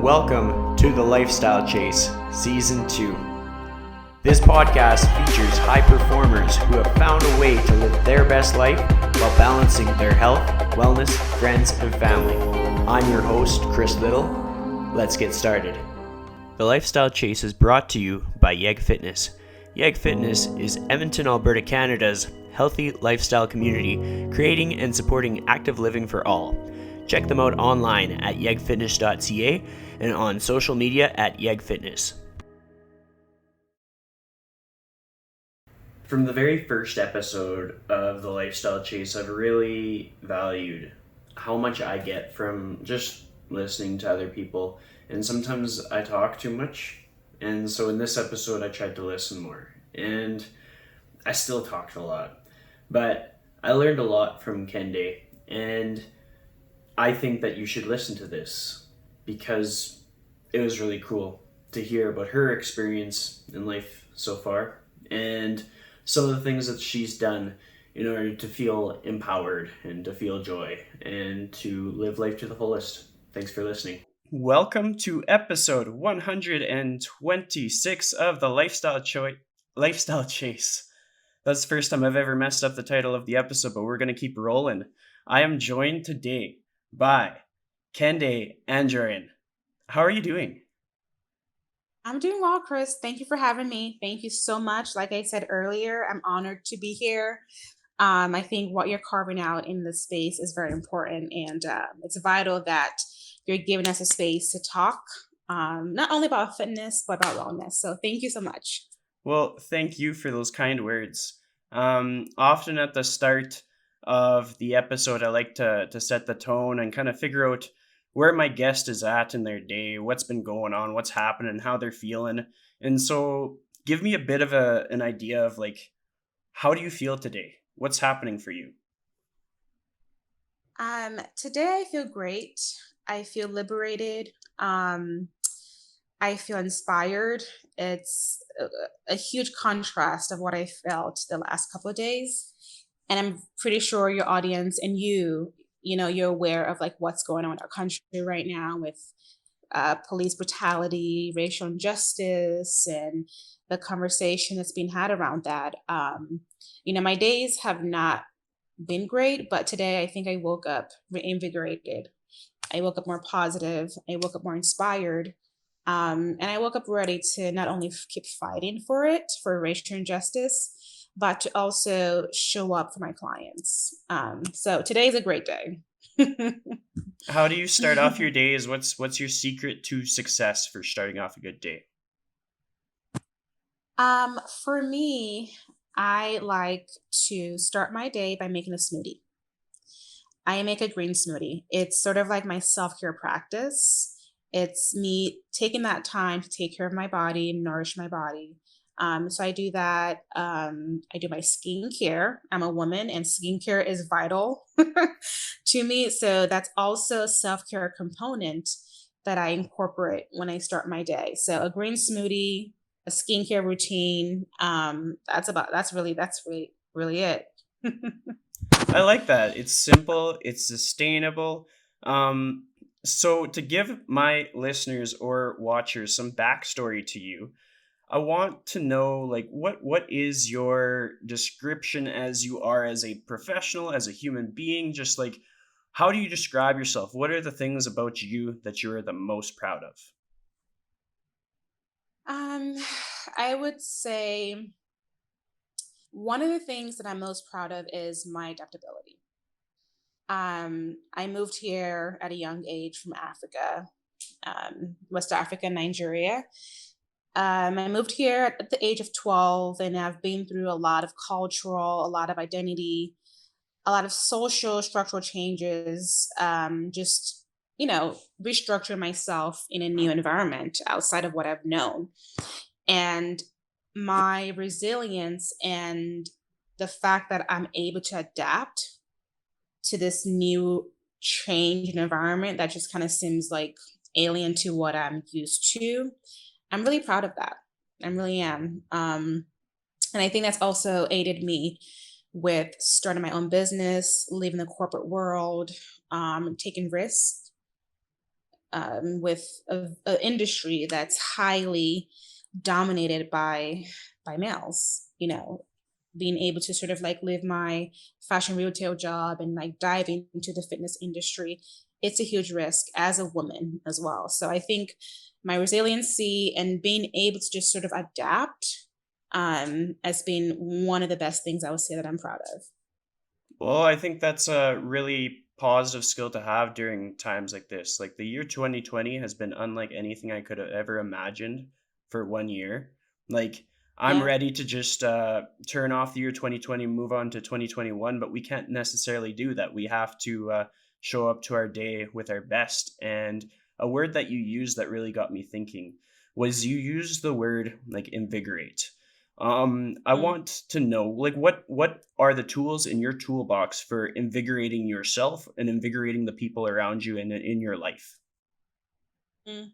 Welcome to the Lifestyle Chase, Season 2. This podcast features high performers who have found a way to live their best life while balancing their health, wellness, friends, and family. I'm your host, Chris Little. Let's get started. The Lifestyle Chase is brought to you by Yeg Fitness. Yeg Fitness is Edmonton, Alberta, Canada's healthy lifestyle community, creating and supporting active living for all. Check them out online at yegfitness.ca and on social media at yegfitness. From the very first episode of The Lifestyle Chase, I've really valued how much I get from just listening to other people. And sometimes I talk too much. And so in this episode, I tried to listen more. And I still talked a lot. But I learned a lot from Kehinde. And I think that you should listen to this because it was really cool to hear about her experience in life so far and some of the things that she's done in order to feel empowered and to feel joy and to live life to the fullest. Thanks for listening. Welcome to episode 126 of the Lifestyle Chase. That's the first time I've ever messed up the title of the episode, but we're going to keep rolling. I am joined today by Kehinde Anjorin. How are you doing? I'm doing well, Chris. Thank you for having me. Thank you so much. Like I said earlier, I'm honored to be here. I think what you're carving out in this space is very important, and it's vital that you're giving us a space to talk, not only about fitness, but about wellness. So thank you so much. Well, thank you for those kind words. Often at the start of the episode, I like to set the tone and kind of figure out where my guest is at in their day, what's been going on, what's happening, how they're feeling. And so give me a bit of an idea of like, how do you feel today? What's happening for you? Today I feel great. I feel liberated. I feel inspired. It's a huge contrast of what I felt the last couple of days. And I'm pretty sure your audience and you're aware of like what's going on in our country right now with police brutality, racial injustice, and the conversation that's being had around that. My days have not been great, but today I think I woke up reinvigorated. I woke up more positive. I woke up more inspired. And I woke up ready to not only keep fighting for racial injustice, but to also show up for my clients. So today's a great day. How do you start off your days? What's your secret to success for starting off a good day? For me, I like to start my day by making a smoothie. I make a green smoothie. It's sort of like my self-care practice. It's me taking that time to take care of my body, nourish my body. So I do that. I do my skincare. I'm a woman and skincare is vital to me. So that's also a self-care component that I incorporate when I start my day. So a green smoothie, a skincare routine. That's really it. I like that. It's simple, it's sustainable. So to give my listeners or watchers some backstory to you, I want to know like what is your description as you are as a professional, as a human being, just like how do you describe yourself? What are the things about you that you're the most proud of? Um, I would say one of the things that I'm most proud of is my adaptability. I moved here at a young age from Africa, West Africa, Nigeria. I moved here at the age of 12, and I've been through a lot of cultural, a lot of identity, a lot of social structural changes, restructuring myself in a new environment outside of what I've known. And my resilience and the fact that I'm able to adapt to this new change in environment that just kind of seems like alien to what I'm used to. I'm really proud of that. I really am. And I think that's also aided me with starting my own business, leaving the corporate world, taking risks. with a industry that's highly dominated by males. Being able to sort of like live my fashion retail job and like dive into the fitness industry, it's a huge risk as a woman as well. So I think my resiliency and being able to just sort of adapt as being one of the best things I would say that I'm proud of. Well, I think that's a really positive skill to have during times like this. Like the year 2020 has been unlike anything I could have ever imagined for 1 year. Like I'm Yeah. ready to just turn off the year 2020, move on to 2021, but we can't necessarily do that. We have to show up to our day with our best. And a word that you used that really got me thinking was you used the word like invigorate. I Mm. want to know, like, what are the tools in your toolbox for invigorating yourself and invigorating the people around you and in your life? Mm.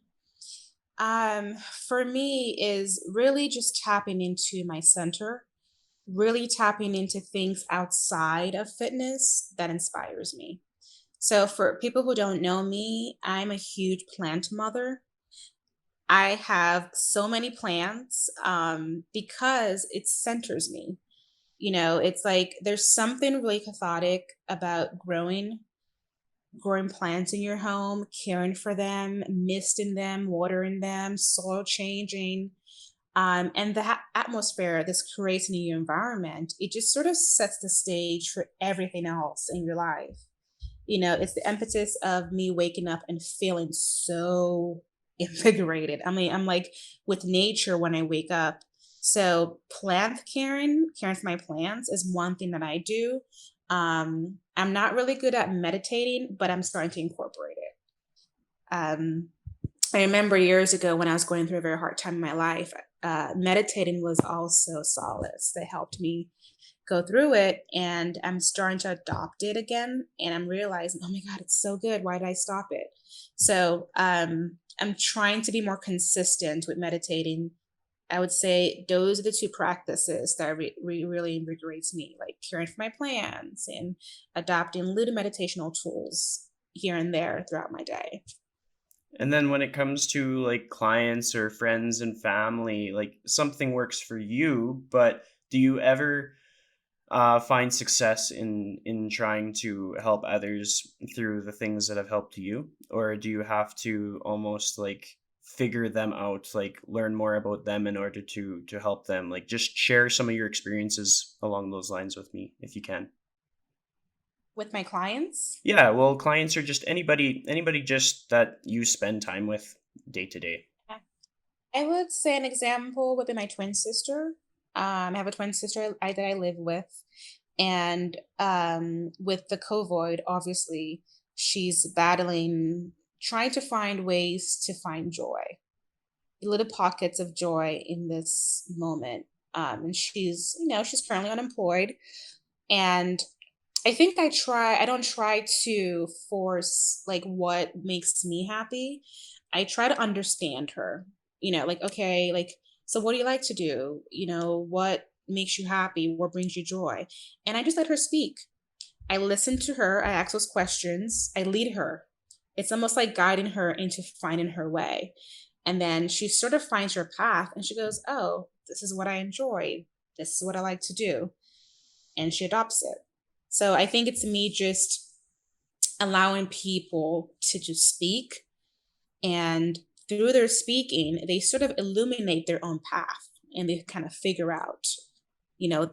For me is really just tapping into my center, really tapping into things outside of fitness that inspires me. So for people who don't know me, I'm a huge plant mother. I have so many plants because it centers me. It's like there's something really cathartic about growing plants in your home, caring for them, misting them, watering them, soil changing. And the atmosphere this creates in your environment, it just sort of sets the stage for everything else in your life. It's the impetus of me waking up and feeling so invigorated. I mean, I'm like with nature when I wake up. So plant caring for my plants is one thing that I do. I'm not really good at meditating, but I'm starting to incorporate it. I remember years ago when I was going through a very hard time in my life, meditating was also solace that helped me go through it. And I'm starting to adopt it again. And I'm realizing, oh my God, it's so good. Why did I stop it? So I'm trying to be more consistent with meditating. I would say those are the two practices that really invigorates me, like caring for my plants and adopting little meditational tools here and there throughout my day. And then when it comes to like clients or friends and family, like something works for you, but do you ever find success in trying to help others through the things that have helped you, or do you have to almost like figure them out, like learn more about them in order to help them? Like just share some of your experiences along those lines with me if you can. With my clients, Yeah, well, clients are just anybody just that you spend time with day to day. I would say an example would be my twin sister. I have a twin sister that I live with, and with the COVID, obviously, she's battling, trying to find ways to find joy, little pockets of joy in this moment. And she's currently unemployed, and I don't try to force like what makes me happy. I try to understand her, like, okay, like, so what do you like to do? What makes you happy? What brings you joy? And I just let her speak. I listen to her. I ask those questions. I lead her. It's almost like guiding her into finding her way. And then she sort of finds her path and she goes, oh, this is what I enjoy. This is what I like to do. And she adopts it. So I think it's me just allowing people to just speak, and through their speaking, they sort of illuminate their own path and they kind of figure out,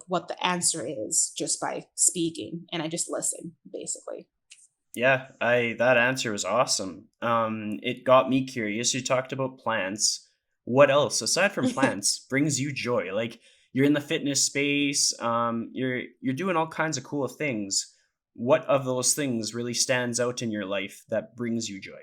what the answer is just by speaking. And I just listen, basically. Yeah, I that answer was awesome. It got me curious. You talked about plants. What else aside from plants brings you joy? Like you're in the fitness space, you're doing all kinds of cool things. What of those things really stands out in your life that brings you joy?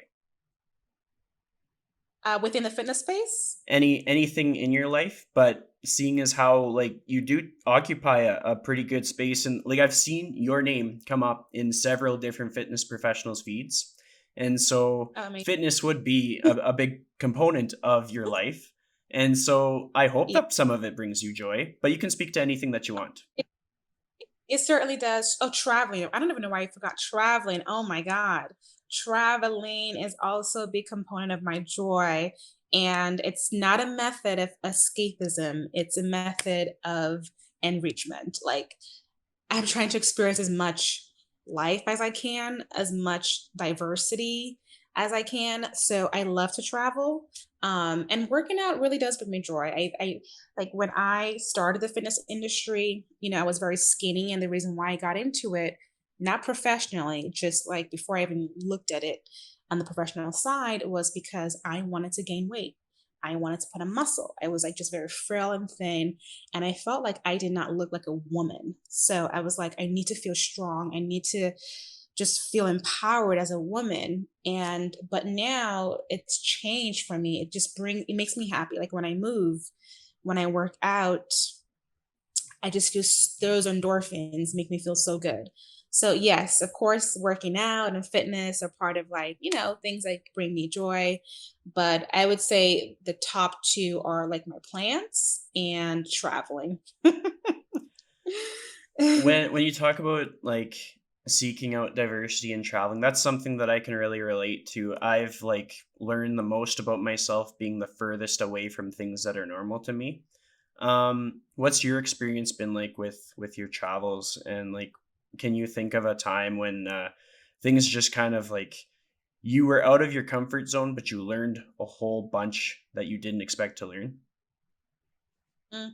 Within the fitness space, Anything in your life, but seeing as how like you do occupy a pretty good space, and like I've seen your name come up in several different fitness professionals feeds, and so I mean, fitness would be a big component of your life, and so I hope yeah, that some of it brings you joy, but you can speak to anything that you want. it, it certainly does. Oh, traveling. I don't even know why I forgot traveling. Oh my God. Traveling is also a big component of my joy. And it's not a method of escapism, it's a method of enrichment. Like, I'm trying to experience as much life as I can, as much diversity as I can. So I love to travel. And working out really does bring me joy. I like when I started the fitness industry, I was very skinny, and the reason why I got into it, not professionally, just like before I even looked at it on the professional side, was because I wanted to gain weight. I wanted to put on muscle. I was like just very frail and thin, and I felt like I did not look like a woman. So I was like, I need to feel strong. I need to just feel empowered as a woman. And but now it's changed for me. It makes me happy. Like when I move, when I work out, I just feel those endorphins make me feel so good. So yes, of course, working out and fitness are part of, like, things that bring me joy. But I would say the top two are like my plants and traveling. When you talk about like seeking out diversity and traveling, that's something that I can really relate to. I've like learned the most about myself being the furthest away from things that are normal to me. What's your experience been like with your travels, and like can you think of a time when things just kind of like you were out of your comfort zone but you learned a whole bunch that you didn't expect to learn? Mm.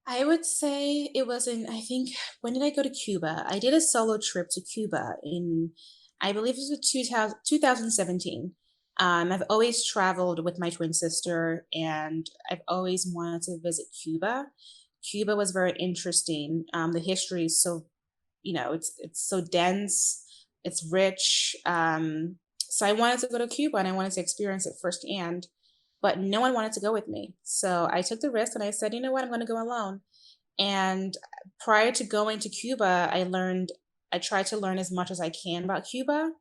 I would say it was in, I think, when did I go to Cuba? I did a solo trip to Cuba in, I believe it was 2017. I've always traveled with my twin sister, and I've always wanted to visit Cuba. Cuba was very interesting. The history is so, it's so dense, it's rich. So I wanted to go to Cuba, and I wanted to experience it firsthand, but no one wanted to go with me. So I took the risk and I said, you know what, I'm going to go alone. And prior to going to Cuba, I tried to learn as much as I can about Cuba.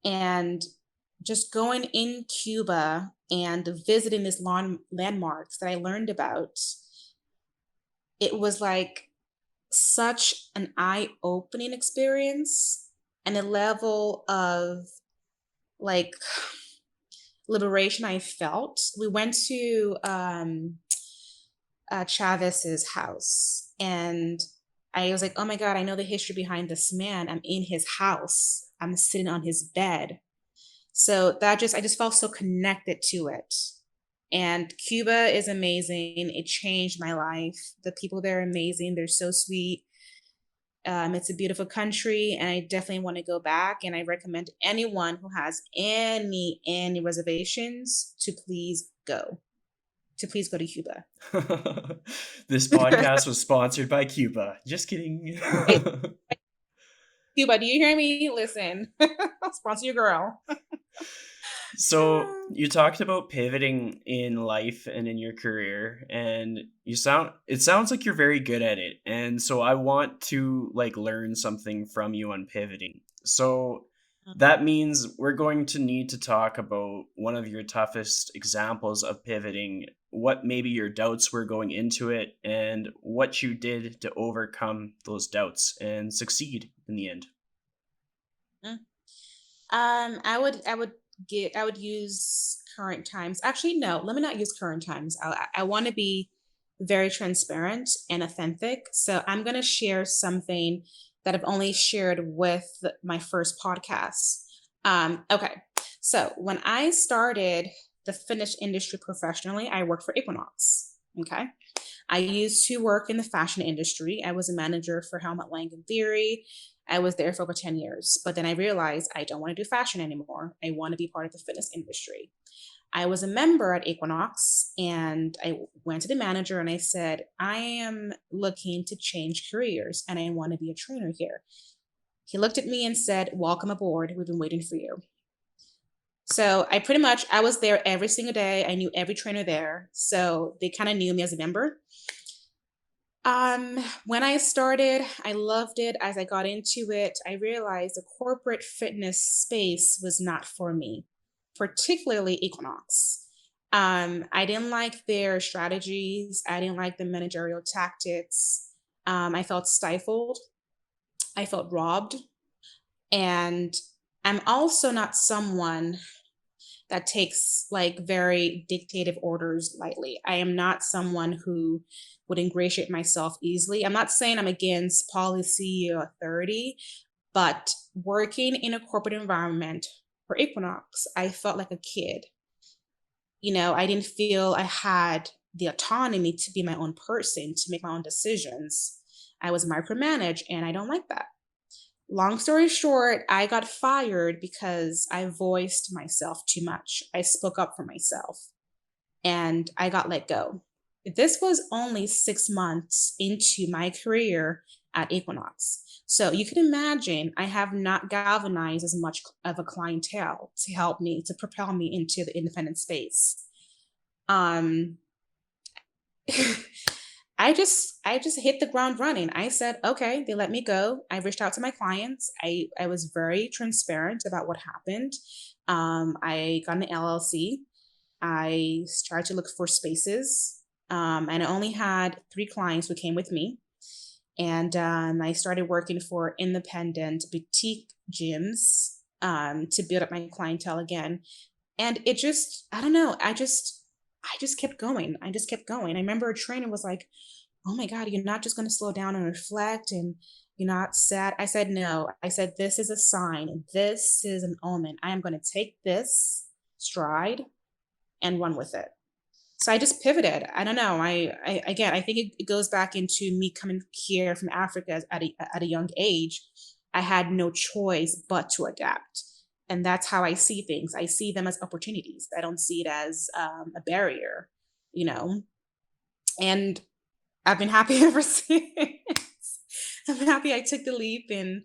And just going in Cuba and visiting these landmarks that I learned about, it was like such an eye opening experience, and a level of like liberation I felt. We went to Chavez's house, and I was like, oh my God, I know the history behind this man. I'm in his house, I'm sitting on his bed. So I just felt so connected to it. And Cuba is amazing. It changed my life. The people there are amazing. They're so sweet. It's a beautiful country, and I definitely want to go back. And I recommend anyone who has any reservations to please go to Cuba. This podcast was sponsored by Cuba. Just kidding. Hey, Cuba, do you hear me? Listen, sponsor your girl. So you talked about pivoting in life and in your career, and it sounds like you're very good at it. And so I want to like learn something from you on pivoting. So that means we're going to need to talk about one of your toughest examples of pivoting, what maybe your doubts were going into it, and what you did to overcome those doubts and succeed in the end. Mm. I would use current times. Actually, no, let me not use current times. I want to be very transparent and authentic. So I'm going to share something that I've only shared with my first podcast. Okay. So when I started the fitness industry professionally, I worked for Equinox. Okay. I used to work in the fashion industry. I was a manager for Helmut Lang and Theory. I was there for over 10 years, but then I realized I don't want to do fashion anymore. I want to be part of the fitness industry. I was a member at Equinox, and I went to the manager and I said, I am looking to change careers and I want to be a trainer here. He looked at me and said, welcome aboard. We've been waiting for you. So I was there every single day. I knew every trainer there. So they kind of knew me as a member. When I started, I loved it. As I got into it, I realized the corporate fitness space was not for me, particularly Equinox. I didn't like their strategies. I didn't like the managerial tactics. I felt stifled. I felt robbed. And I'm also not someone that takes like very dictative orders lightly. I am not someone who would ingratiate myself easily. I'm not saying I'm against policy or authority, but working in a corporate environment for Equinox, I felt like a kid. I didn't feel I had the autonomy to be my own person, to make my own decisions. I was micromanaged, and I don't like that. Long story short, I got fired because I voiced myself too much. I spoke up for myself and I got let go. This was only 6 months into my career at Equinox. So you can imagine I have not galvanized as much of a clientele to help me, to propel me into the independent space. Um, I just hit the ground running. I said, okay, they let me go. I reached out to my clients. I was very transparent about what happened. I got an LLC. I started to look for spaces. And I only had 3 clients who came with me. And I started working for independent boutique gyms to build up my clientele again. And it just, I don't know, I just kept going. I just kept going. I remember a trainer was like, "Oh my God, you're not just going to slow down and reflect and you're not sad." I said, "No." I said, "This is a sign. This is an omen. I am going to take this stride and run with it." So I just pivoted. I don't know. I again, I think it goes back into me coming here from Africa at a young age. I had no choice but to adapt. And that's how I see things. I see them as opportunities. I don't see it as a barrier, you know? And I've been happy ever since. I'm happy I took the leap, and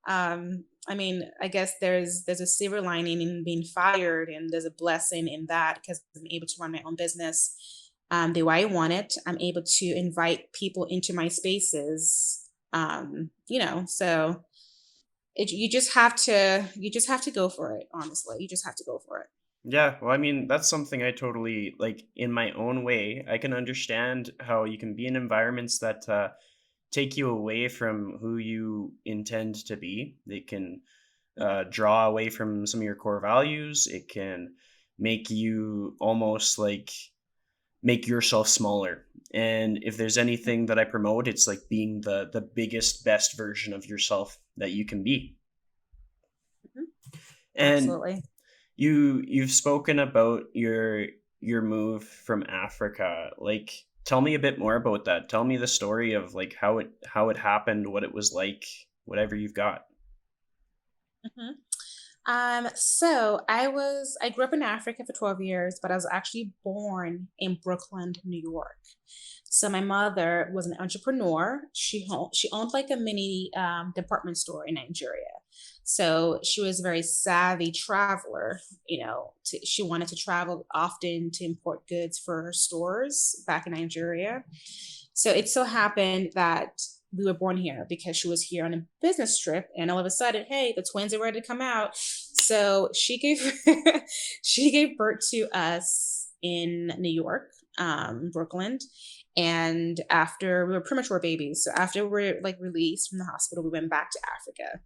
I mean, I guess there's a silver lining in being fired, and there's a blessing in that because I'm able to run my own business the way I want it. I'm able to invite people into my spaces. So you just have to go for it. Honestly, you just have to go for it. Yeah, well, I mean, that's something I totally like in my own way. I can understand how you can be in environments that take you away from who you intend to be. They can draw away from some of your core values. It can make you almost like make yourself smaller. And if there's anything that I promote, it's like being the biggest, best version of yourself that you can be. Mhm. And Absolutely. you've spoken about your move from Africa. Like, tell me a bit more about that. Tell me the story of like how it happened, what it was like, whatever you've got. Mhm. So I grew up in Africa for 12 years, but I was actually born in Brooklyn, New York. So my mother was an entrepreneur. She owned like a mini department store in Nigeria. So she was a very savvy traveler. She wanted to travel often to import goods for her stores back in Nigeria. So it so happened that we were born here because she was here on a business trip, and all of a sudden, hey, the twins are ready to come out. So she gave she gave birth to us in New York, Brooklyn. And after we were premature babies, so after we were like released from the hospital, we went back to Africa.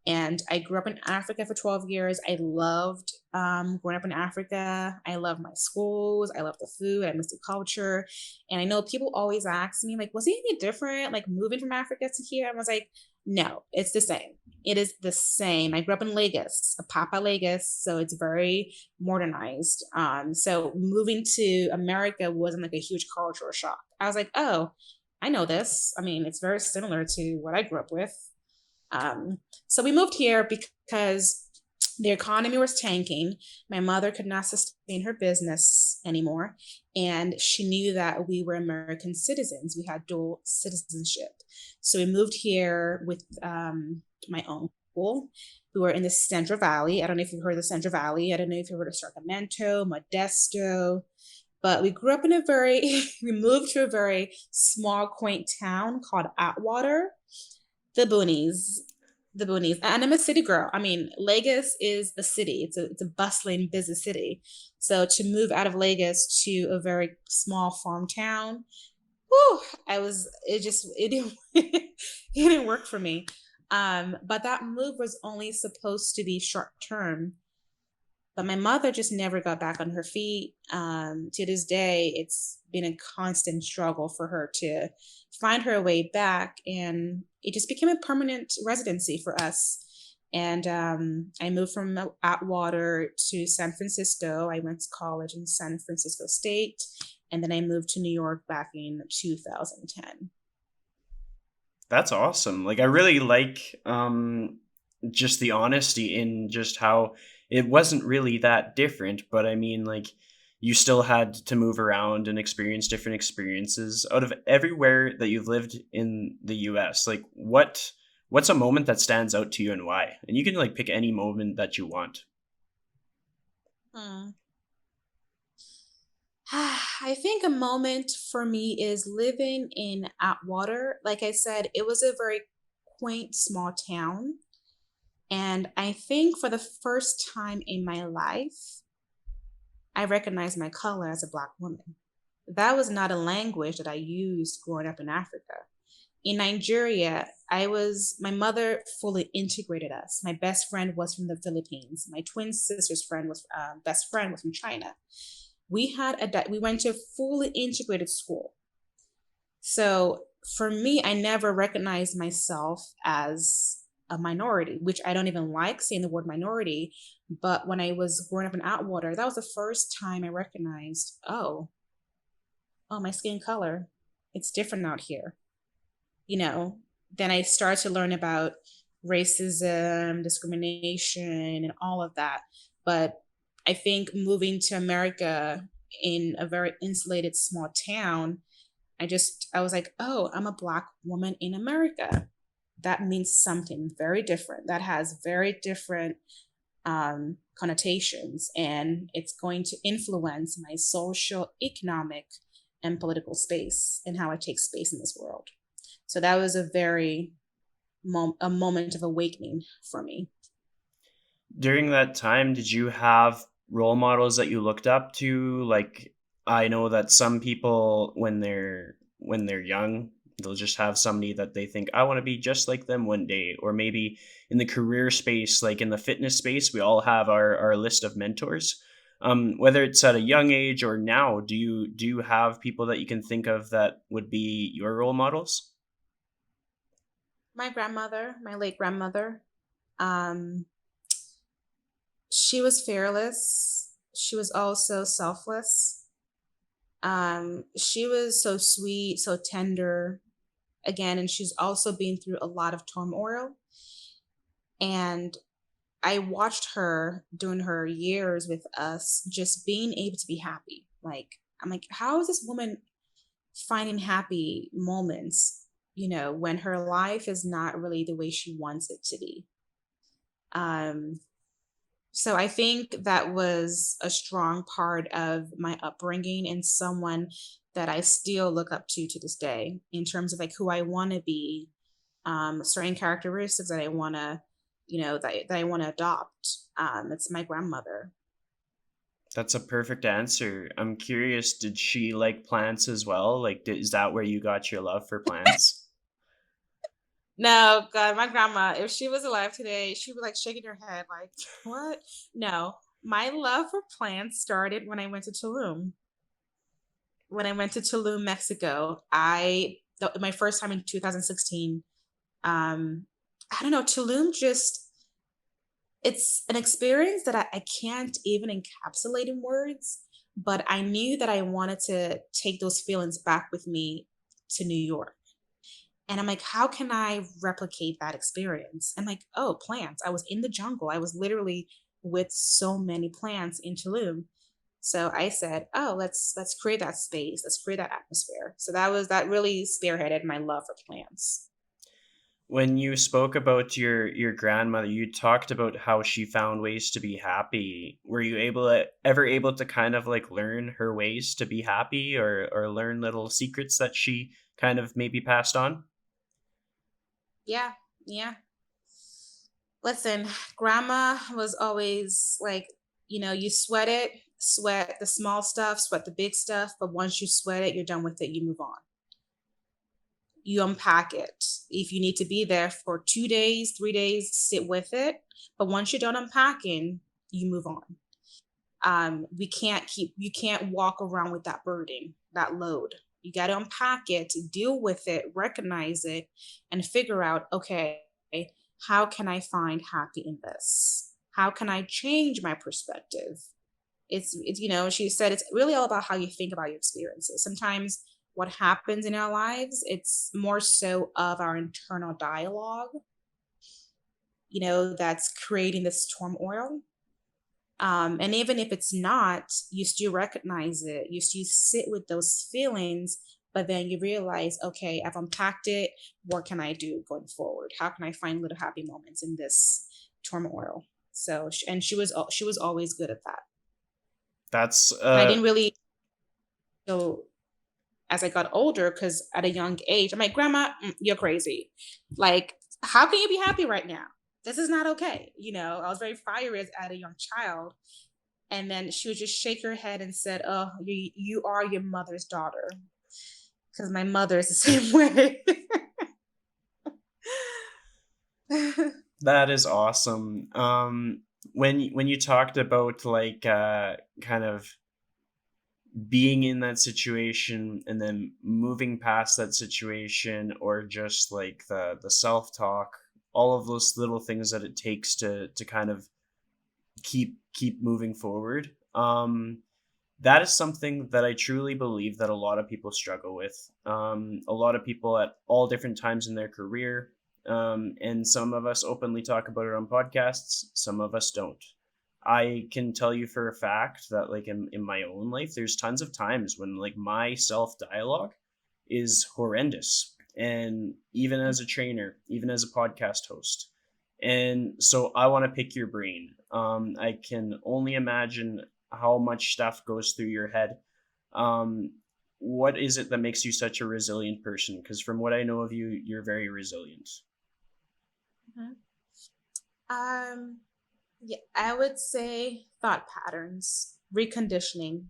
And I grew up in Africa for 12 years. I loved growing up in Africa. I love my schools. I love the food. I miss the culture. And I know people always ask me, like, was it any different, like moving from Africa to here? I was like, no, it's the same. It is the same. I grew up in Lagos, a Papa Lagos, so it's very modernized. So moving to America wasn't like a huge cultural shock. I was like, oh, I know this. I mean, it's very similar to what I grew up with. So we moved here because the economy was tanking. My mother could not sustain her business anymore. And she knew that we were American citizens. We had dual citizenship. So we moved here with my uncle. We were in the Central Valley. I don't know if you've heard of the Central Valley. I don't know if you've heard of Sacramento, Modesto. But we grew up in we moved to a very small, quaint town called Atwater, the boonies, the boonies. And I'm a city girl. I mean, Lagos is a city. It's a bustling business city. So to move out of Lagos to a very small farm town, whew, it didn't it didn't work for me. But that move was only supposed to be short term. But my mother just never got back on her feet. To this day, it's been a constant struggle for her to find her way back. And it just became a permanent residency for us. And I moved from Atwater to San Francisco. I went to college in San Francisco State. And then I moved to New York back in 2010. That's awesome. Like I really like just the honesty in just how it wasn't really that different, but I mean like you still had to move around and experience different experiences out of everywhere that you've lived in the US. Like what's a moment that stands out to you and why? And you can like pick any moment that you want. Hmm. I think a moment for me is living in Atwater. Like I said, it was a very quaint small town. And I think for the first time in my life, I recognized my color as a Black woman. That was not a language that I used growing up in Africa. In Nigeria, my mother fully integrated us. My best friend was from the Philippines. My twin sister's best friend was from China. We went to a fully integrated school. So for me, I never recognized myself as a minority, which I don't even like saying the word minority. But when I was growing up in Atwater, that was the first time I recognized, oh, my skin color, it's different out here. You know, then I started to learn about racism, discrimination, and all of that. But I think moving to America in a very insulated small town, I was like, oh, I'm a Black woman in America. That means something very different. That has very different connotations, and it's going to influence my social, economic, and political space and how I take space in this world. So that was a moment of awakening for me. During that time, did you have role models that you looked up to? Like, I know that some people, when they're young, they'll just have somebody that they think I want to be just like them one day. Or maybe in the career space, like in the fitness space, we all have our list of mentors. Whether it's at a young age or now, do you have people that you can think of that would be your role models? My grandmother, my late grandmother, um, she was fearless. She was also selfless. She was so sweet, so tender, again, and she's also been through a lot of turmoil. And I watched her during her years with us just being able to be happy. Like, I'm like, how is this woman finding happy moments, when her life is not really the way she wants it to be? Um, so I think that was a strong part of my upbringing and someone that I still look up to this day in terms of like who I want to be, certain characteristics that I want to, that I want to adopt. It's my grandmother. That's a perfect answer. I'm curious, did she like plants as well? Like, is that where you got your love for plants? No, God, my grandma, if she was alive today, she'd be like shaking her head, like, what? No, my love for plants started when I went to Tulum. When I went to Tulum, Mexico, my first time in 2016. I don't know, Tulum just, it's an experience that I can't even encapsulate in words, but I knew that I wanted to take those feelings back with me to New York. And I'm like, how can I replicate that experience? I'm like, oh, plants. I was in the jungle. I was literally with so many plants in Tulum. So I said, oh, let's create that space. Let's create that atmosphere. So that really spearheaded my love for plants. When you spoke about your grandmother, you talked about how she found ways to be happy. Were you ever able to kind of like learn her ways to be happy, or learn little secrets that she kind of maybe passed on? Yeah, yeah. Listen, grandma was always like, you sweat it, sweat the small stuff, sweat the big stuff, but once you sweat it, you're done with it, you move on. you unpack it. If you need to be there for 2 days, 3 days, sit with it. But once you're done unpacking, you move on. You can't walk around with that burden, that load. You got to unpack it, deal with it, recognize it, and figure out, okay, how can I find happy in this? How can I change my perspective? She said it's really all about how you think about your experiences. Sometimes what happens in our lives, it's more so of our internal dialogue, that's creating this turmoil. And even if it's not, you still recognize it, you still sit with those feelings, but then you realize, okay, I've unpacked it. What can I do going forward? How can I find little happy moments in this turmoil? So, and she was always good at that. That's And I didn't really, so as I got older, because at a young age, I'm like, Grandma, you're crazy. Like, how can you be happy right now? This is not okay. I was very fiery as a young child. And then she would just shake her head and said, "Oh, you are your mother's daughter," because my mother is the same way. that is awesome. When you talked about like kind of being in that situation and then moving past that situation, or just like the self-talk, all of those little things that it takes to kind of keep moving forward, that is something that I truly believe that a lot of people struggle with. A lot of people at all different times in their career, and some of us openly talk about it on podcasts, some of us don't. I can tell you for a fact that like in my own life, there's tons of times when like my self dialogue is horrendous. And even as a trainer, even as a podcast host. And so I want to pick your brain. I can only imagine how much stuff goes through your head. Um, what is it that makes you such a resilient person? Because from what I know of you, you're very resilient. Mhm. Um, yeah, I would say thought patterns, reconditioning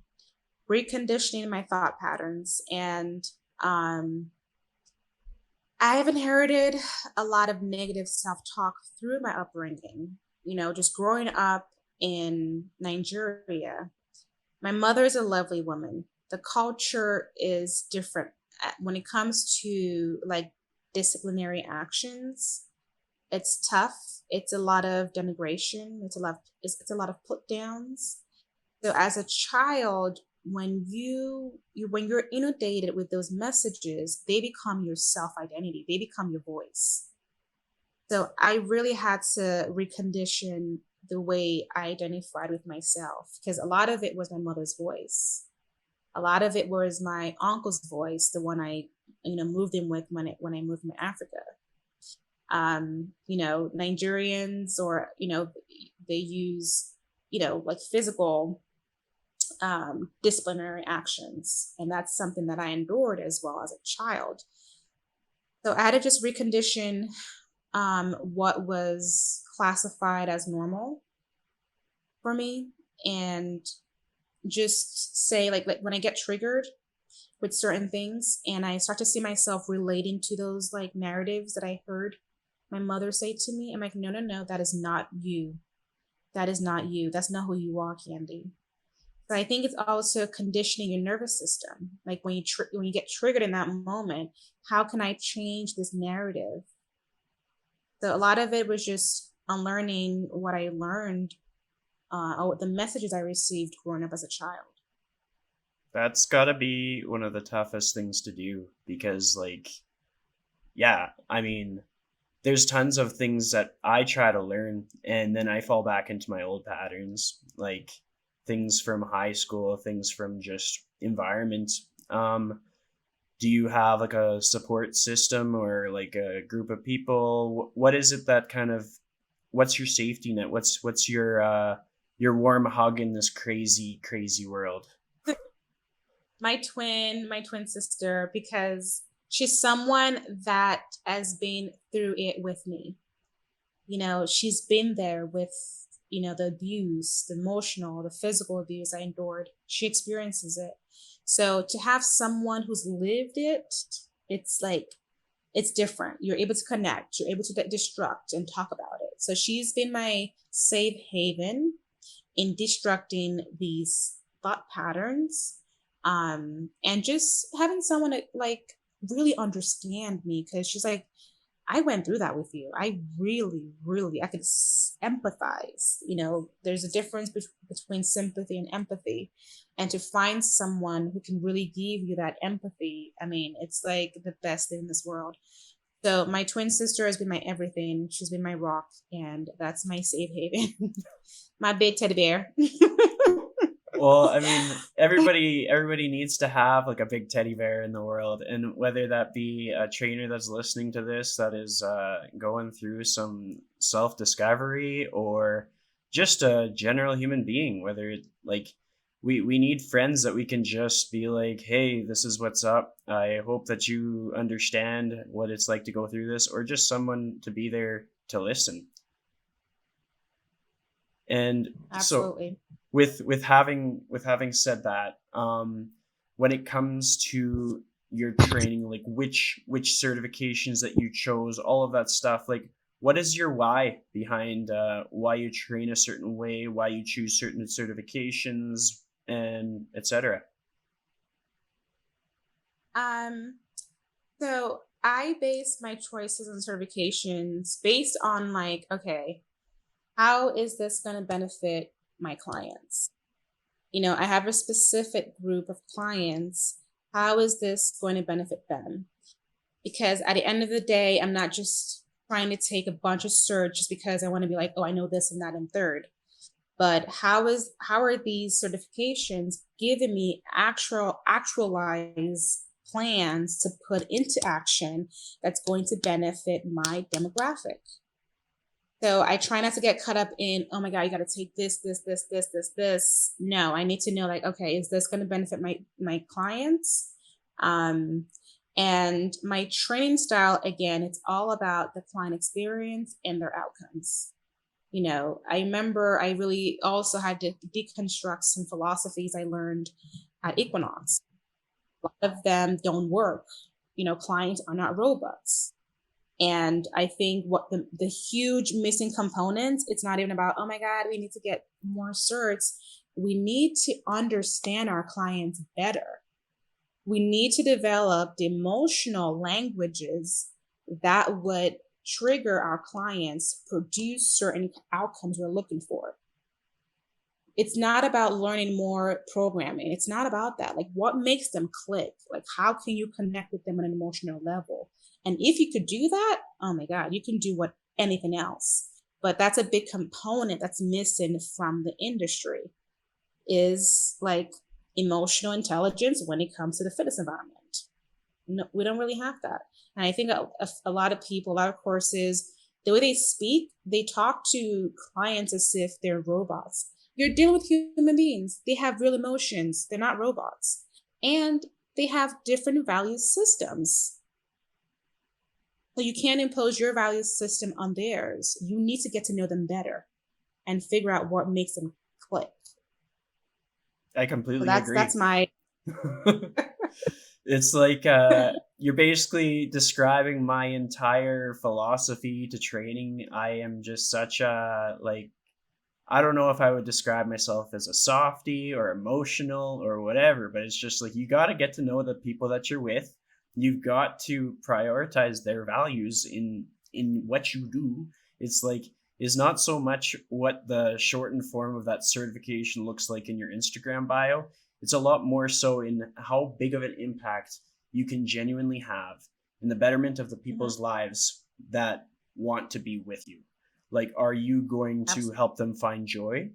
my thought patterns. And um, I have inherited a lot of negative self talk through my upbringing. Just growing up in Nigeria, my mother is a lovely woman. The culture is different when it comes to like disciplinary actions. It's tough. It's a lot of denigration. It's a lot of put downs. So as a child, when when you're inundated with those messages, they become your self identity. They become your voice. So I really had to recondition the way I identified with myself, because a lot of it was my mother's voice. A lot of it was my uncle's voice, the one I moved in with when I moved from Africa. Nigerians, or they use like physical disciplinary actions, and that's something that I endured as well as a child. So I had to just recondition what was classified as normal for me, and just say like when I get triggered with certain things and I start to see myself relating to those like narratives that I heard my mother say to me, I'm like, no, no, no, that is not you. That is not you. That's not who you are, Candy. So I think it's also conditioning your nervous system. Like when you get triggered in that moment, how can I change this narrative? So a lot of it was just unlearning what I learned, or the messages I received growing up as a child. That's gotta be one of the toughest things to do because, like, yeah, I mean, there's tons of things that I try to learn and then I fall back into my old patterns, like things from high school, things from just environment. Um, do you have like a support system or like a group of people? What is it that kind of, what's your safety net? What's your warm hug in this crazy world? My twin sister, because she's someone that has been through it with me. She's been there with, the abuse, the emotional, the physical abuse I endured. She experiences it. So to have someone who's lived it, it's like it's different. You're able to connect, you're able to destruct and talk about it. So she's been my safe haven in destructing these thought patterns, and just having someone to like really understand me, because she's like, I went through that with you. I really, really, I could empathize. There's a difference between sympathy and empathy. And to find someone who can really give you that empathy, I mean, it's like the best thing in this world. So my twin sister has been my everything. She's been my rock, and that's my safe haven. My big teddy bear. Well, I mean, everybody needs to have like a big teddy bear in the world, and whether that be a trainer that's listening to this that is going through some self discovery, or just a general human being, whether it, like, we need friends that we can just be like, hey, this is what's up. I hope that you understand what it's like to go through this, or just someone to be there to listen. And so Absolutely. with having said that, when it comes to your training, like which certifications that you chose, all of that stuff, like what is your why behind why you train a certain way, why you choose certain certifications, and etc. Um, so I base my choices and certifications based on like, okay, how is this going to benefit my clients? I have a specific group of clients. How is this going to benefit them? Because at the end of the day, I'm not just trying to take a bunch of certs just because I want to be like, oh, I know this and that and third. But how are these certifications giving me actualized plans to put into action that's going to benefit my demographic? So I try not to get caught up in, oh my God, you got to take this. No, I need to know like, okay, is this going to benefit my clients? Um, and my training style, again, it's all about the client experience and their outcomes. I remember I really also had to deconstruct some philosophies I learned at Equinox. A lot of them don't work. Clients are not robots. And I think what the huge missing components, it's not even about, oh my God, we need to get more certs. We need to understand our clients better. We need to develop the emotional languages that would trigger our clients, produce certain outcomes we're looking for. It's not about learning more programming. It's not about that. Like, what makes them click? Like, how can you connect with them on an emotional level? And if you could do that, oh my God, you can do what anything else. But that's a big component that's missing from the industry, is like emotional intelligence when it comes to the fitness environment. No, we don't really have that. And I think a lot of people, a lot of courses, the way they speak, they talk to clients as if they're robots. You're dealing with human beings. They have real emotions. They're not robots. And they have different value systems. So you can't impose your value system on theirs. You need to get to know them better and figure out what makes them click. I So completely that's agree. my It's like you're basically describing my entire philosophy to training. I am just such a, like, I don't know if I would describe myself as a softie or emotional or whatever, but it's just like you got to get to know the people that you're with. You've got to prioritize their values in what you do. It's like, is not so much what the shortened form of that certification looks like in your Instagram bio. It's a lot more so in how big of an impact you can genuinely have in the betterment of the Mhm. people's lives that want to be with you. Like, are you going to Absolutely. help them find joy?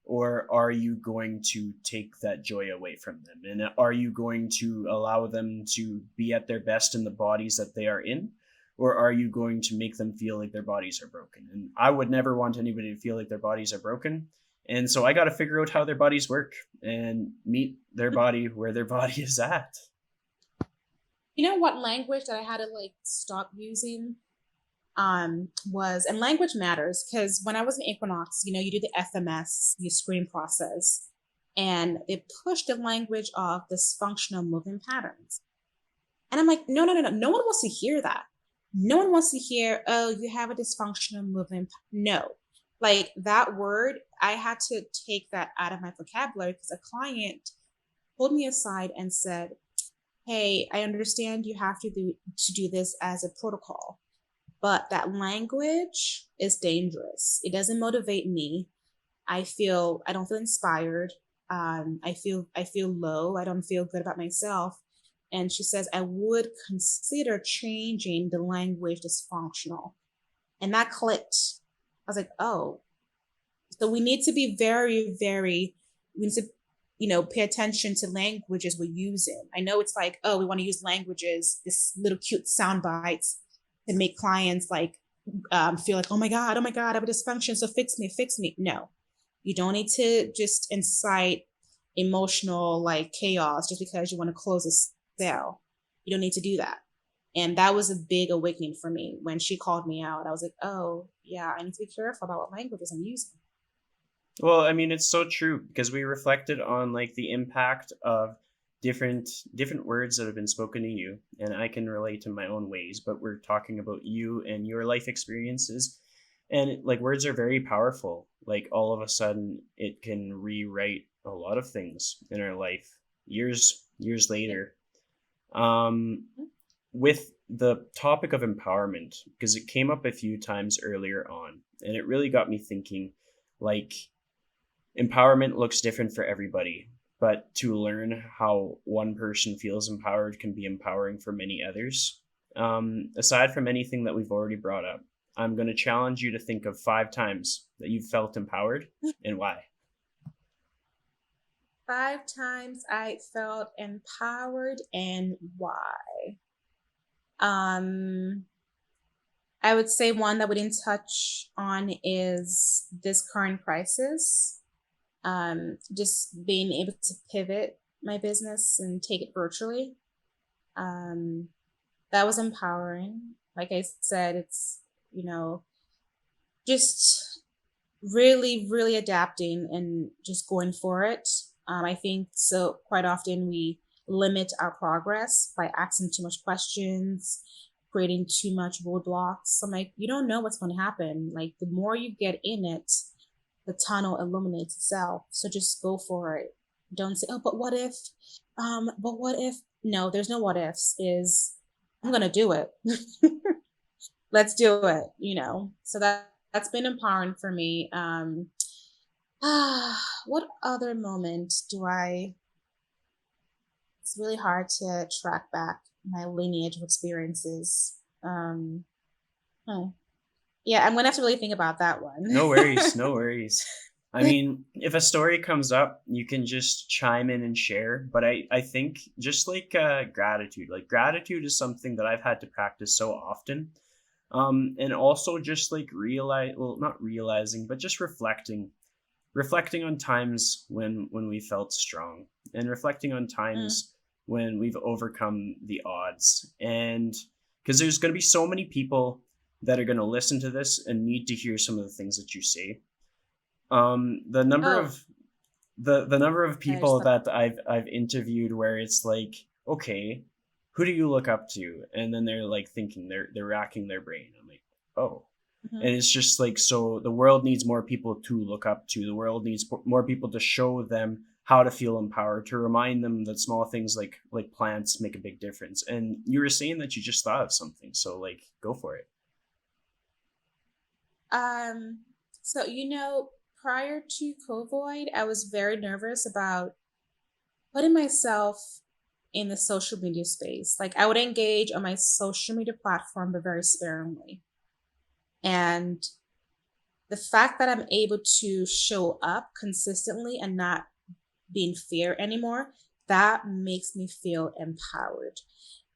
Or are you going to take that joy away from them? And are you going to allow them to be at their best in the bodies that they are in? Or are you going to make them feel like their bodies are broken? And I would never want anybody to feel like their bodies are broken. And so I got to figure out how their bodies work and meet their body where their body is at. What language that I had to like stop using was, and language matters, because when I was in Equinox, you do the FMS, you screen process, and it pushed the language of dysfunctional movement patterns. And I'm like, no, no, no, no, no one wants to hear that. No one wants to hear, oh, you have a dysfunctional movement. No. Like that word, I had to take that out of my vocabulary because a client pulled me aside and said, hey, I understand you have to do this as a protocol, but that language is dangerous. It doesn't motivate me. I don't feel inspired. I feel low. I don't feel good about myself. And she says, I would consider changing the language dysfunctional. And that clicked. I was like, oh, so we need to be we need to, pay attention to languages we're using. I know it's like, oh, we want to use languages, this little cute sound bites to make clients like feel like, oh my God, I have a dysfunction, so fix me. No, you don't need to just incite emotional like chaos just because you want to close a sale. You don't need to do that. And that was a big awakening for me when she called me out. I was like, oh, yeah, I need to be careful about what languages I'm using. Well, I mean, it's so true because we reflected on like the impact of different words that have been spoken to you, and I can relate in my own ways, but we're talking about you and your life experiences. And like words are very powerful. Like all of a sudden it can rewrite a lot of things in our life years later. Um with the topic of empowerment, because it came up a few times earlier on, and it really got me thinking like empowerment looks different for everybody, but to learn how one person feels empowered can be empowering for many others. Aside from anything that we've already brought up, I'm going to challenge you to think of 5 times that you've felt empowered and why. 5 times I felt empowered and why. Um, I would say one that we didn't touch on is this current crisis. Just being able to pivot my business and take it virtually. Um, that was empowering. Like I said, it's, you know, just really adapting and just going for it. I think so quite often we limit our progress by asking too much questions, creating too much roadblocks. So I'm like, you don't know what's going to happen. Like the more you get in it, the tunnel illuminates itself. So just go for it. Don't say, oh, but what if? But what if? No, there's no what ifs. Is I'm gonna do it. Let's do it. So that's been empowering for me. What other moment do I? It's really hard to track back my lineage of experiences. Hmm. Yeah, I'm gonna have to really think about that one. No worries, no worries. I mean, if a story comes up, you can just chime in and share. But I think just like gratitude is something that I've had to practice so often. And also just like not realizing, but just reflecting on times when we felt strong, and reflecting on Mm. times when we've overcome the odds. And because there's going to be so many people that are going to listen to this and need to hear some of the things that you say. The number Oh, of the number of I just people that I've interviewed where it's like, okay, who do you look up to? And then they're like thinking, they're racking their brain. I'm like, oh. mhm. And it's just like, so the world needs more people to look up to. The world needs more people to show them how to feel empowered, to remind them that small things like plants make a big difference. And you were saying that you just thought of something, so like go for it. Um, so prior to COVID, I was very nervous about putting myself in the social media space. Like I would engage on my social media platform, but very sparingly. And the fact that I'm able to show up consistently and not be in fear anymore, that makes me feel empowered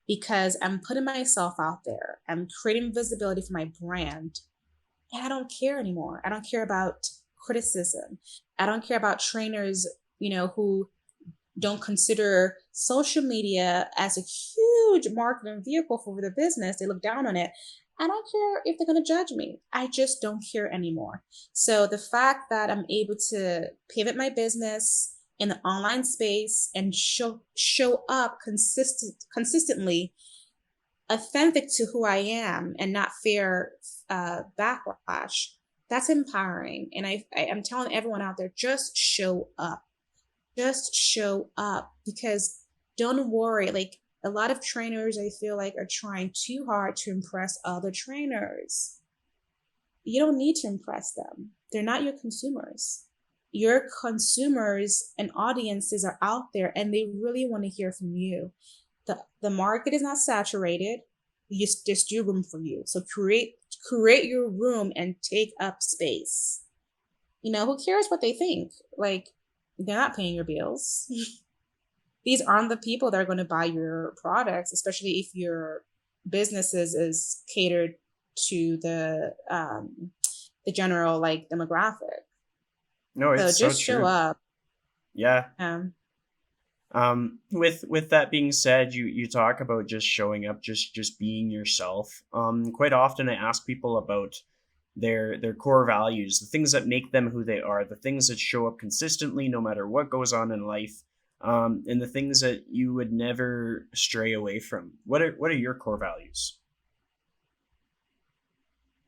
because I'm putting myself out there. I'm creating visibility for my brand. And I don't care anymore. I don't care about criticism. I don't care about trainers, who don't consider social media as a huge marketing vehicle for the business. They look down on it. I don't care if they're going to judge me. I just don't care anymore. So the fact that I'm able to pivot my business in the online space and show up consistently authentic to who I am and not fear backlash, that's empowering. And I'm telling everyone out there, just show up. Just show up, because don't worry. Like, a lot of trainers, I feel like, are trying too hard to impress other trainers. You don't need to impress them. They're not your consumers. Your consumers and audiences are out there, and they really want to hear from you. The market is not saturated. Just do room for you. So create your room and take up space. Who cares what they think? Like, they're not paying your bills. These aren't the people that are going to buy your products, especially if your business is catered to the general, like, demographic. No, So it's so just show true. up. Yeah. Um, With that being said, you talk about just showing up, just being yourself. Quite often I ask people about their core values, the things that make them who they are, the things that show up consistently no matter what goes on in life, and the things that you would never stray away from. What are your core values?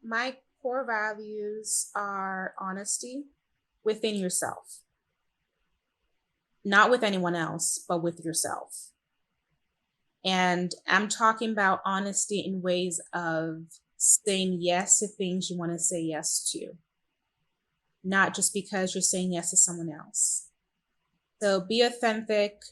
my core values are honesty within yourself, not with anyone else, but with yourself. And I'm talking about honesty in ways of saying yes to things you want to say yes to, not just because you're saying yes to someone else. So be authentic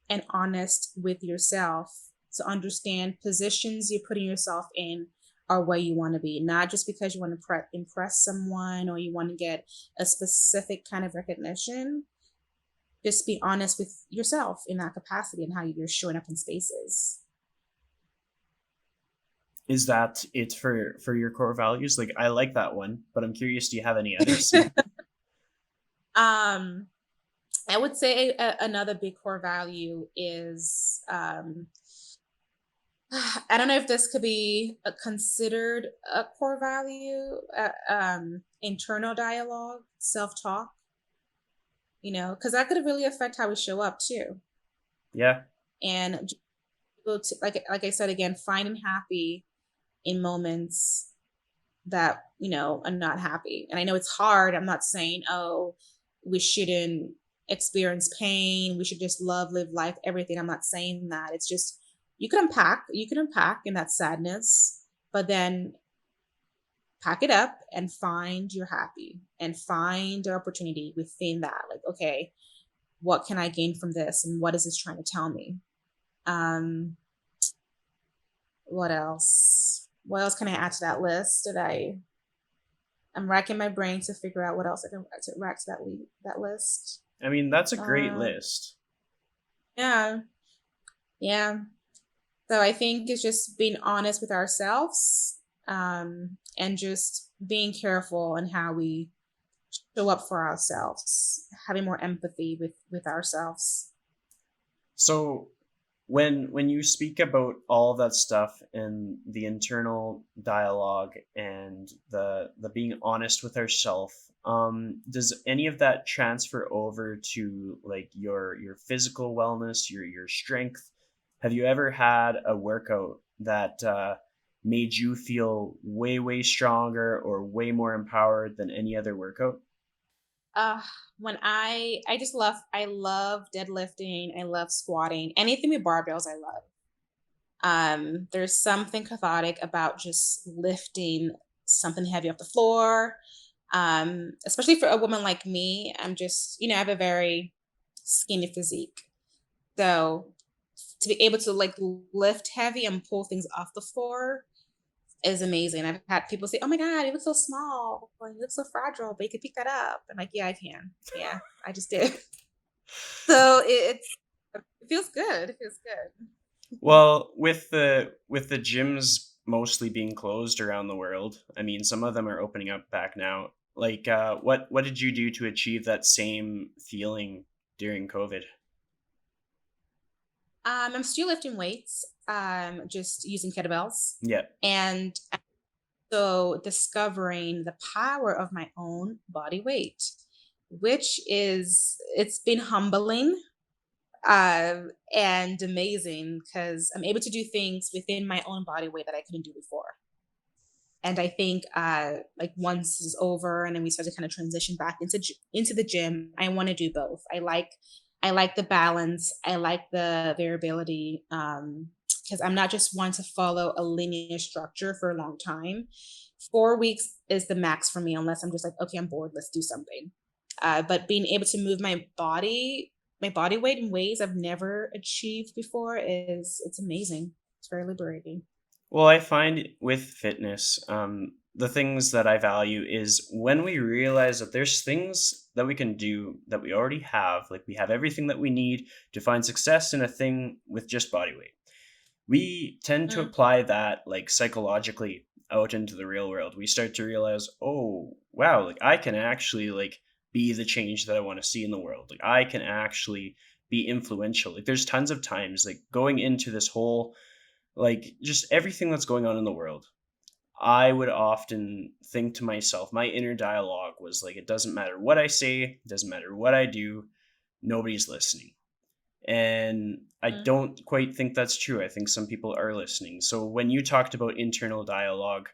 and honest with yourself to understand positions you're putting yourself in are where you want to be, not just because you want to impress someone or you want to get a specific kind of recognition. Just be honest with yourself in that capacity and how you're showing up in spaces. Is that it for your core values? Like, I like that one, but I'm curious, do you have any others? um, I would say another big core value is I don't know if this could be considered a core value, internal dialogue, self talk, because that could really affect how we show up too. Yeah. And like I said again, finding happy in moments that are not happy. And I know it's hard. I'm not saying, oh, we shouldn't experience pain, we should just love, live life, everything. I'm not saying that. It's just, you can unpack in that sadness, but then pack it up and find your happy and find the opportunity within that. Like, okay, what can I gain from this, and what is this trying to tell me? um what else can I add to that list? I'm racking my brain to figure out what else I can to rack to that list. I mean, that's a great Um, list. yeah, yeah. So I think it's just being honest with ourselves, and just being careful in how we show up for ourselves, having more empathy with ourselves. So when you speak about all of that stuff and the internal dialogue and the being honest with ourselves, does any of that transfer over to like your physical wellness, your strength? Have you ever had a workout that made you feel way stronger or way more empowered than any other workout? Uh, when I love deadlifting, I love squatting, anything with barbells, I love. There's something cathartic about just lifting something heavy off the floor. Especially for a woman like me, I have a very skinny physique. So to be able to, like, lift heavy and pull things off the floor is amazing. I've had people say, "Oh my God, you look so small, or you look so fragile, but you can pick that up." I'm like, "Yeah, I can. Yeah, I just did." So it feels good. It feels good. Well, with the gyms mostly being closed around the world, I mean, some of them are opening up back now. Like, what did you do to achieve that same feeling during COVID? I'm still lifting weights, just using kettlebells, Yeah. and so discovering the power of my own body weight, which it's been humbling. and amazing because I'm able to do things within my own body weight that I couldn't do before. And I think like once is over and then we start to kind of transition back into the gym, I want to do both. I like the balance. I like the variability because I'm not just one to follow a linear structure for a long time. 4 weeks is the max for me, unless I'm just like, okay, I'm bored, let's do something. But being able to move my body weight in ways I've never achieved before is it's amazing. It's very liberating. Well, I find with fitness, the things that I value is when we realize that there's things that we can do that we already have, like we have everything that we need to find success in a thing with just body weight. We tend to Mm, apply that like psychologically out into the real world. We start to realize, oh, wow, like I can actually like be the change that I want to see in the world. Like I can actually be influential. Like there's tons of times like going into this whole like just everything that's going on in the world. I would often think to myself, my inner dialogue was like, it doesn't matter what I say, it doesn't matter what I do, nobody's listening. And I mm. don't quite think that's true. I think some people are listening. So when you talked about internal dialogue,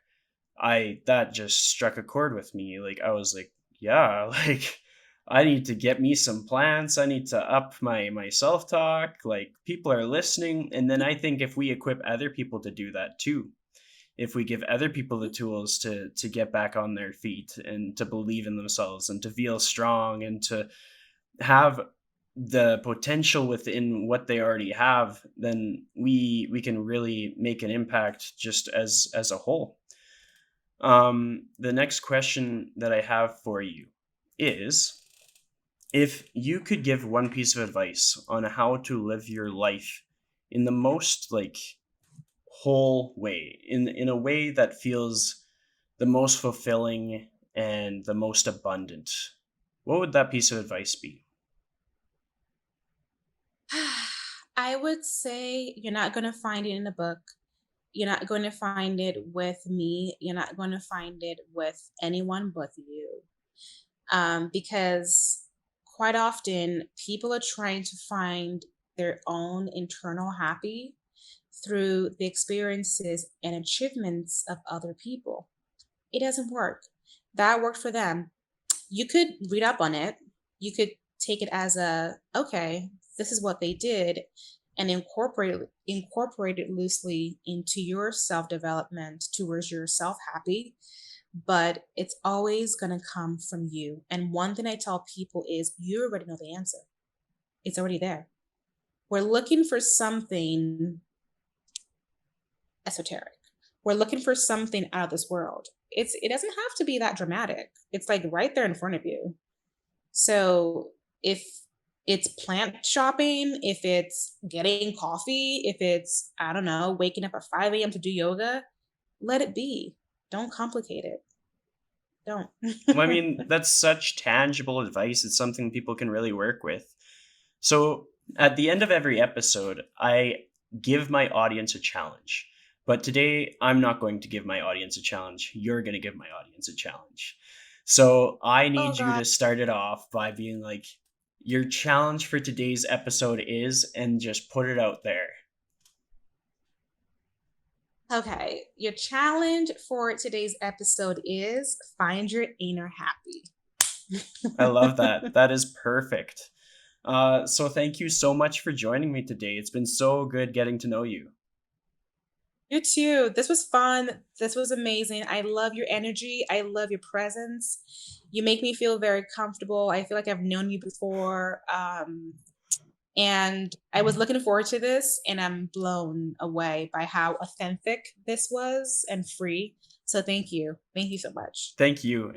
I that just struck a chord with me. Like I was like, yeah, like I need to get me some plants. I need to up my self-talk. Like people are listening. And then I think if we equip other people to do that too, if we give other people the tools to get back on their feet and to believe in themselves and to feel strong and to have the potential within what they already have, then we can really make an impact just as a whole. The next question that I have for you is if you could give one piece of advice on how to live your life in the most like whole way, in a way that feels the most fulfilling and the most abundant, what would that piece of advice be? I would say you're not going to find it in a book. You're not going to find it with me. You're not going to find it with anyone but you. Because quite often people are trying to find their own internal happy through the experiences and achievements of other people. It doesn't work. That worked for them. You could read up on it. You could take it as a okay, this is what they did and incorporate it loosely into your self-development towards your self-happy, but it's always going to come from you. And one thing I tell people is you already know the answer. It's already there. We're looking for something esoteric. We're looking for something out of this world. It doesn't have to be that dramatic. It's like right there in front of you. So if it's plant shopping, if it's getting coffee, if it's, I don't know, waking up at 5 a.m. to do yoga, let it be. Don't complicate it. Don't. Well, I mean, that's such tangible advice. It's something people can really work with. So, at the end of every episode, I give my audience a challenge. But today, I'm not going to give my audience a challenge. You're going to give my audience a challenge. So, I Oh, need you God. to start it off by being like, your challenge for today's episode is, and just put it out there. Okay. Your challenge for today's episode is find your inner happy. I love that. That is perfect. So, thank you so much for joining me today. It's been so good getting to know you. You too. This was fun. This was amazing. I love your energy. I love your presence. You make me feel very comfortable. I feel like I've known you before. And I was looking forward to this, and I'm blown away by how authentic this was and free. So thank you. Thank you so much. Thank you.